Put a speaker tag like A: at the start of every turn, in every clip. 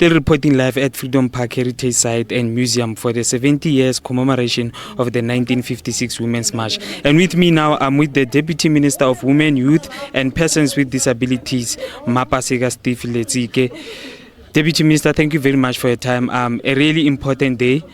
A: Still reporting live at Freedom Park Heritage Site and Museum for the 70 years commemoration of the 1956 Women's March. And with me now, I'm with the Deputy Minister of Women, Youth and Persons with Disabilities, Mmapaseka Steve Letsike. Deputy Minister, thank you very much for your time. A really important day.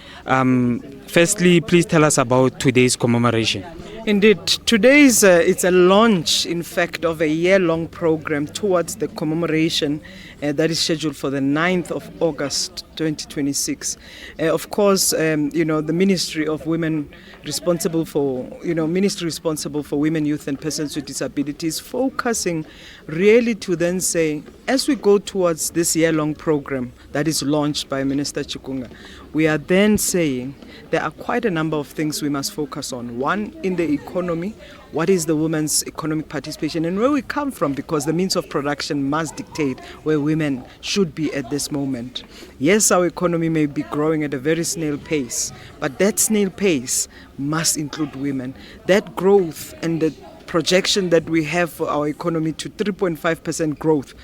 A: Firstly, please tell us about today's commemoration.
B: Indeed, today's it's a launch, in fact, of a year-long program towards the commemoration that is scheduled for the 9th of August 2026. Of course, the Ministry of Women responsible for Women, Youth and Persons with Disabilities, focusing really to then say, as we go towards this year-long program that is launched by Minister Chikunga, we are then saying there are quite a number of things we must focus on. One, in the economy, what is the women's economic participation and where we come from, because the means of production must dictate where women should be at this moment. Yes, our economy may be growing at a very snail pace, but that snail pace must include women. That growth and the projection that we have for our economy to 3.5% growth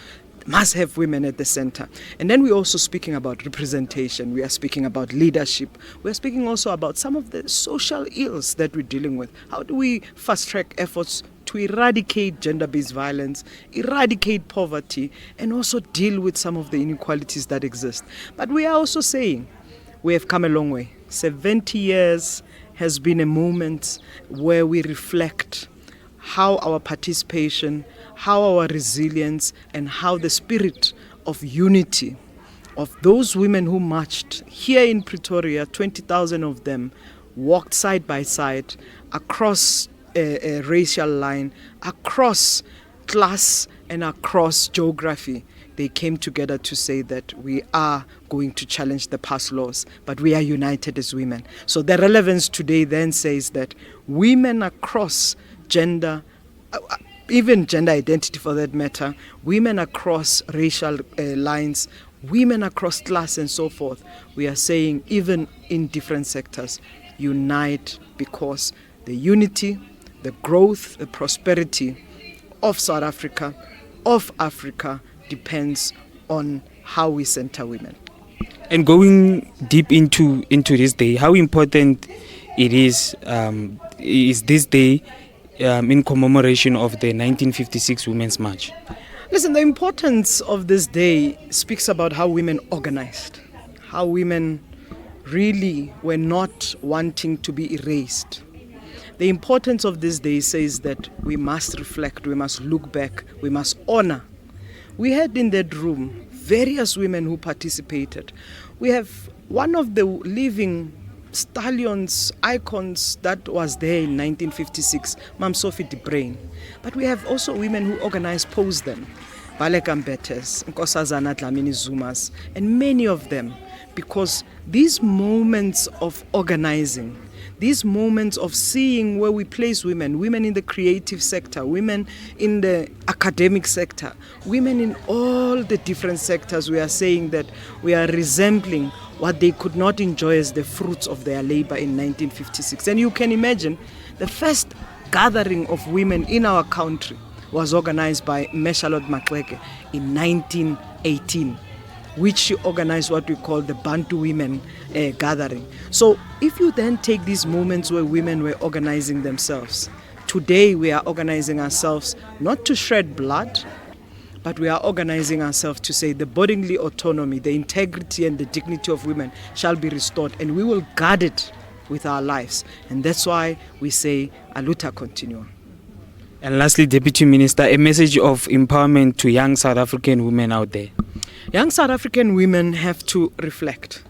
B: must have women at the center. And then we're also speaking about representation. We are speaking about leadership. We're speaking also about some of the social ills that we're dealing with. How do we fast-track efforts to eradicate gender-based violence, eradicate poverty, and also deal with some of the inequalities that exist? But we are also saying we have come a long way. 70 years has been a moment where we reflect how our participation, how our resilience, and how the spirit of unity of those women who marched here in Pretoria, 20,000 of them, walked side by side across a racial line, across class and across geography. They came together to say that we are going to challenge the past laws, but we are united as women. So the relevance today then says that women across gender, even gender identity for that matter, women across racial lines, women across class and so forth, we are saying even in different sectors, unite, because the unity, the growth, the prosperity of South Africa, of Africa, depends on how we center women.
A: And going deep into this day, how important it is this day in commemoration of the 1956 Women's March?
B: Listen, the importance of this day speaks about how women organized, how women really were not wanting to be erased. The importance of this day says that we must reflect, we must look back, we must honor. We had in that room various women who participated. We have one of the living stallions, icons that was there in 1956, Mam Sophie de Bruyn. But we have also women who organized Posden, Baleka Mbetes, Nkosazana Dlamini Zumas, and many of them, because these moments of organizing, these moments of seeing where we place women, women in the creative sector, women in the academic sector, women in all the different sectors, we are saying that we are resembling what they could not enjoy as the fruits of their labor in 1956. And you can imagine the first gathering of women in our country was organized by Charlotte Maxeke in 1918, which she organized what we call the Bantu Women Gathering. So if you then take these moments where women were organizing themselves, today we are organizing ourselves not to shed blood, but we are organizing ourselves to say the bodily autonomy, the integrity and the dignity of women shall be restored, and we will guard it with our lives. And that's why we say, Aluta continua.
A: And lastly, Deputy Minister, a message of empowerment to young South African women out there.
B: Young South African women have to reflect.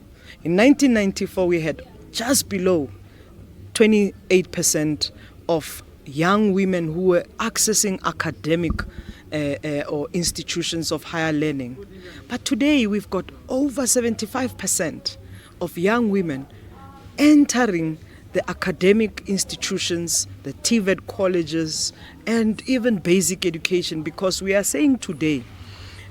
B: In 1994, we had just below 28% of young women who were accessing academic or institutions of higher learning. But today we've got over 75% of young women entering the academic institutions, the TVET colleges, and even basic education, because we are saying today,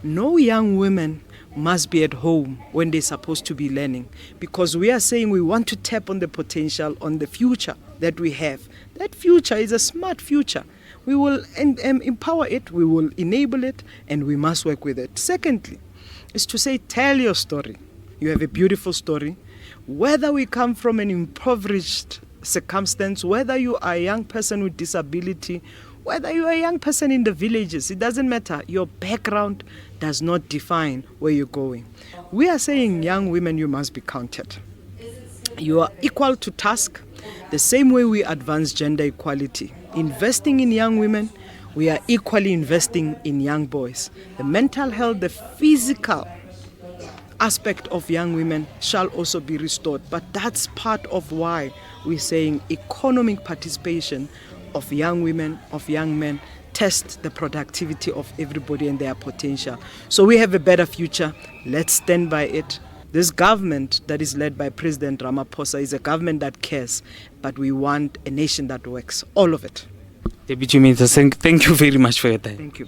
B: no young women must be at home when they're supposed to be learning, because we are saying we want to tap on the potential, on the future that we have. That future is a smart future. We will empower it, we will enable it, and we must work with it. Secondly, is to say, tell your story. You have a beautiful story. Whether we come from an impoverished circumstance, whether you are a young person with disability, whether you are a young person in the villages, it doesn't matter. Your background does not define where you're going. We are saying, young women, you must be counted. You are equal to task, the same way we advance gender equality. Investing in young women, we are equally investing in young boys. The mental health, the physical aspect of young women shall also be restored. But that's part of why we're saying economic participation of young women, of young men, test the productivity of everybody and their potential. So we have a better future. Let's stand by it. This government that is led by President Ramaphosa is a government that cares, but we want a nation that works. All of it.
A: Deputy Minister, thank you very much for your time.
B: Thank you.